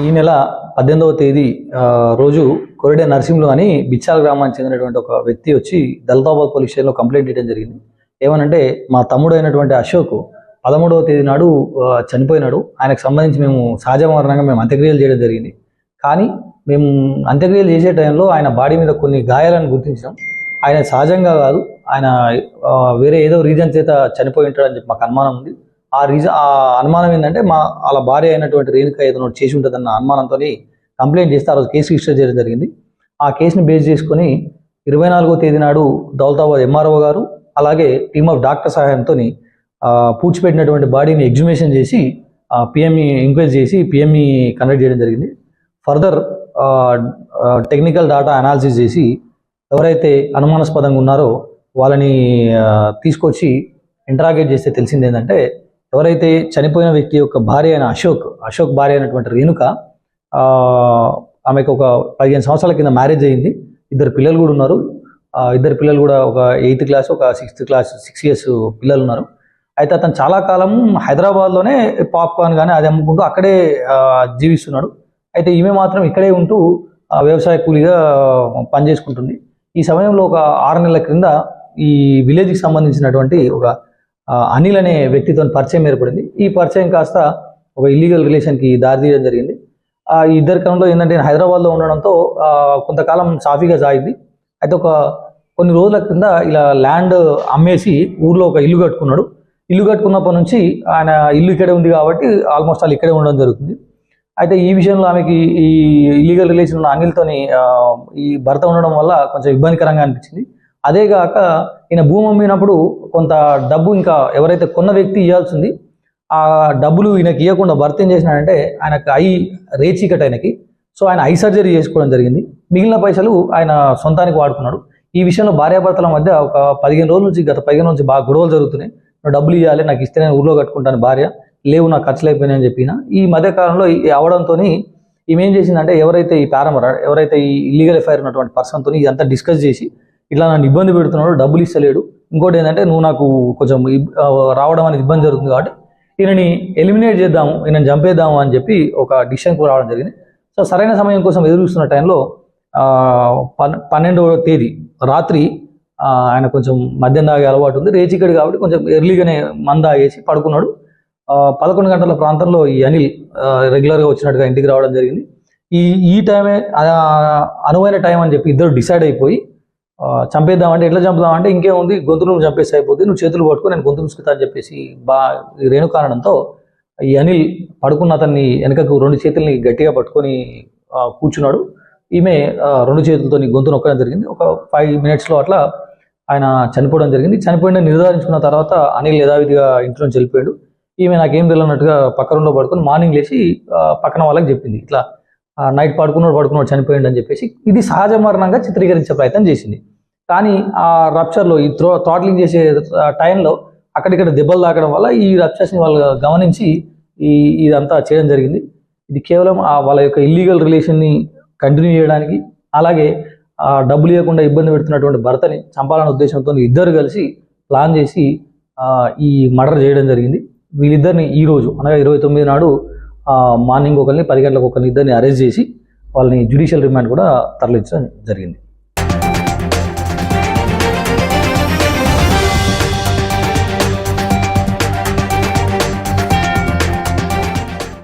ఈ నెల 18వ తేదీ రోజు కొరిడే నర్సింహులు అని బిచ్చాల గ్రామానికి చెందినటువంటి ఒక వ్యక్తి వచ్చి దళితాబాద్ పోలీస్ స్టేషన్లో కంప్లైంట్ ఇవ్వడం జరిగింది. ఏమనంటే మా తమ్ముడు అయినటువంటి అశోక్ 13వ తేదీ నాడు చనిపోయినాడు. ఆయనకు సంబంధించి మేము సహజ మరణంగా మేము అంత్యక్రియలు చేయడం జరిగింది. కానీ మేము అంత్యక్రియలు చేసే టైంలో ఆయన బాడీ మీద కొన్ని గాయాలను గుర్తించాం. ఆయన సహజంగా కాదు, ఆయన వేరే ఏదో రీజన్ చేత చనిపోయి ఉంటాడని చెప్పి మాకు అనుమానం ఉంది. ఆ అనుమానం ఏంటంటే వాళ్ళ భార్య అయినటువంటి రేణుక ఏదో చేసి ఉంటుందన్న అనుమానంతో కంప్లైంట్ చేస్తే ఆ రోజు కేసు రిజిస్టర్ చేయడం జరిగింది. ఆ కేసుని బేస్ చేసుకొని 24వ తేదీ నాడు దౌలతాబాద్ ఎంఆర్ఓ గారు అలాగే టీమ్ ఆఫ్ డాక్టర్ సహాయంతో పూడ్చిపెట్టినటువంటి బాడీని ఎగ్జుమేషన్ చేసి పిఎంఈ ఎంక్వైరీ చేసి పిఎంఈ కండక్ట్ చేయడం జరిగింది. ఫర్దర్ టెక్నికల్ డేటా అనాలిసిస్ చేసి ఎవరైతే అనుమానాస్పదంగా ఉన్నారో వాళ్ళని తీసుకొచ్చి ఇంటరాగేట్ చేస్తే తెలిసింది ఏంటంటే, ఎవరైతే చనిపోయిన వ్యక్తి యొక్క భార్య అయిన అశోక్ భార్య అయినటువంటి రేణుక, ఆమెకు ఒక 15 సంవత్సరాల కింద మ్యారేజ్ అయ్యింది. 2 పిల్లలు కూడా ఉన్నారు. 2 పిల్లలు కూడా ఒక 8th క్లాస్ ఒక 6th క్లాస్ 6 years పిల్లలు ఉన్నారు. అయితే అతను చాలా కాలం హైదరాబాద్లోనే పాప్కార్న్ కానీ అది అమ్ముకుంటూ అక్కడే జీవిస్తున్నాడు. అయితే ఈమె మాత్రం ఇక్కడే ఉంటూ వ్యవసాయ కూలీగా పనిచేసుకుంటుంది. ఈ సమయంలో ఒక 6 నెలల క్రింద ఈ విలేజ్కి సంబంధించినటువంటి ఒక అనిల్ అనే వ్యక్తితో పరిచయం ఏర్పడింది. ఈ పరిచయం కాస్త ఒక ఇల్లీగల్ రిలేషన్కి దారితీయడం జరిగింది. ఈ ఇద్దరి క్రమంలో ఏంటంటే హైదరాబాద్లో ఉండడంతో కొంతకాలం సాఫీగా సాగింది. అయితే కొన్ని రోజుల క్రింద ఇలా ల్యాండ్ అమ్మేసి ఊర్లో ఒక ఇల్లు కట్టుకున్నాడు. ఇల్లు కట్టుకున్నప్పటి నుంచి ఆయన ఇల్లు ఇక్కడే ఉంది కాబట్టి ఆల్మోస్ట్ వాళ్ళు ఇక్కడే ఉండడం జరుగుతుంది. అయితే ఈ విషయంలో ఆమెకి ఈ ఇల్లీగల్ రిలేషన్ ఉన్న అనిల్తోని ఈ భర్త ఉండడం వల్ల కొంచెం ఇబ్బందికరంగా అనిపించింది. అదేగాక ఈయన భూమి అమ్మినప్పుడు కొంత డబ్బు ఇంకా ఎవరైతే కొన్న వ్యక్తి ఇవ్వాల్సింది, ఆ డబ్బులు ఈయనకి ఇవ్వకుండా భర్త ఏం చేసినాడంటే ఆయనకు రేచీకట్ ఆయనకి. సో ఆయన ఐ సర్జరీ చేసుకోవడం జరిగింది. మిగిలిన పైసలు ఆయన సొంతానికి వాడుకున్నాడు. ఈ విషయంలో భార్యాభర్తల మధ్య ఒక 15 రోజుల నుంచి గత 15 నుంచి బాగా గొడవలు జరుగుతున్నాయి. నువ్వు డబ్బులు ఇవ్వాలి, నాకు ఇస్తే నేను ఊళ్ళో కట్టుకుంటాను భార్య, లేవు నాకు ఖర్చులు అయిపోయినాయని చెప్పిన. ఈ మధ్యకాలంలో అవడంతో ఈమె ఏం చేసిందంటే ఎవరైతే ఈ పారమర్ ఎవరైతే ఈ ఇల్లీగల్ ఎఫ్ఐఆర్ ఉన్నటువంటి పర్సన్తో ఇదంతా డిస్కస్ చేసి ఇట్లా నన్ను ఇబ్బంది పెడుతున్నాడు, డబ్బులు ఇస్తలేడు, ఇంకోటి ఏంటంటే నువ్వు నాకు కొంచెం రావడం అనేది ఇబ్బంది జరుగుతుంది కాబట్టి ఈయనని ఎలిమినేట్ చేద్దాము, ఈయనని చంపేద్దాము అని చెప్పి ఒక డిసిషన్కి రావడం జరిగింది. సో సరైన సమయం కోసం ఎదురు చూస్తున్న టైంలో 12వ తేదీ రాత్రి ఆయన కొంచెం మద్యం తాగే అలవాటు ఉంది, రేచికడు కాబట్టి కొంచెం ఎర్లీగానే మంద ఆగేసి పడుకున్నాడు. 11 గంటల ప్రాంతంలో ఈ అనిల్ రెగ్యులర్గా వచ్చినట్టుగా ఇంటికి రావడం జరిగింది. ఈ టైమే అనువైన టైం అని చెప్పి ఇద్దరు డిసైడ్ అయిపోయి చంపేద్దామంటే ఎట్లా చంపుదామంటే ఇంకేముంది, గొంతును చంపేసి అయిపోతుంది, నువ్వు చేతులు పట్టుకో నేను గొంతు ముసుకుతా అని చెప్పేసి రేణుక అనడంతో ఈ అనిల్ పడుకున్న అతన్ని వెనకకు 2 చేతుల్ని గట్టిగా పట్టుకొని కూర్చున్నాడు. ఈమె 2 చేతులతో గొంతు నొక్కడం జరిగింది. ఒక 5 minutesలో అట్లా ఆయన చనిపోవడం జరిగింది. చనిపోయిన నిర్ధారించుకున్న తర్వాత అనిల్ యథావిధిగా ఇంట్లో నుంచి వెళ్ళిపోయాడు. ఈమె నాకేం తెలియనట్టుగా పక్క రూమ్లో పడుకొని మార్నింగ్ లేచి పక్కన వాళ్ళకి చెప్పింది, ఇట్లా నైట్ పడుకున్నాడు చనిపోయింది అని చెప్పేసి. ఇది సహజ మరణంగా చిత్రీకరించే ప్రయత్నం చేసింది. కానీ ఆ రప్చర్లో ఈ థ్రాట్లింగ్ చేసే టైంలో అక్కడిక్కడ దెబ్బలు తాకడం వల్ల ఈ రప్చర్స్ని వాళ్ళు గమనించి ఇదంతా చేయడం జరిగింది. ఇది కేవలం వాళ్ళ యొక్క ఇల్లీగల్ రిలేషన్ని కంటిన్యూ చేయడానికి, అలాగే డబ్బులు ఇవ్వకుండా ఇబ్బంది పెడుతున్నటువంటి భర్తని చంపాలనే ఉద్దేశంతో ఇద్దరు కలిసి ప్లాన్ చేసి ఈ మర్డర్ చేయడం జరిగింది. వీళ్ళిద్దరిని ఈరోజు అనగా 29 నాడు మార్నింగ్ ఒకరిని 10 గంటలకు ఇద్దరిని అరెస్ట్ చేసి వాళ్ళని జ్యుడిషియల్ రిమాండ్ కూడా తరలించడం జరిగింది.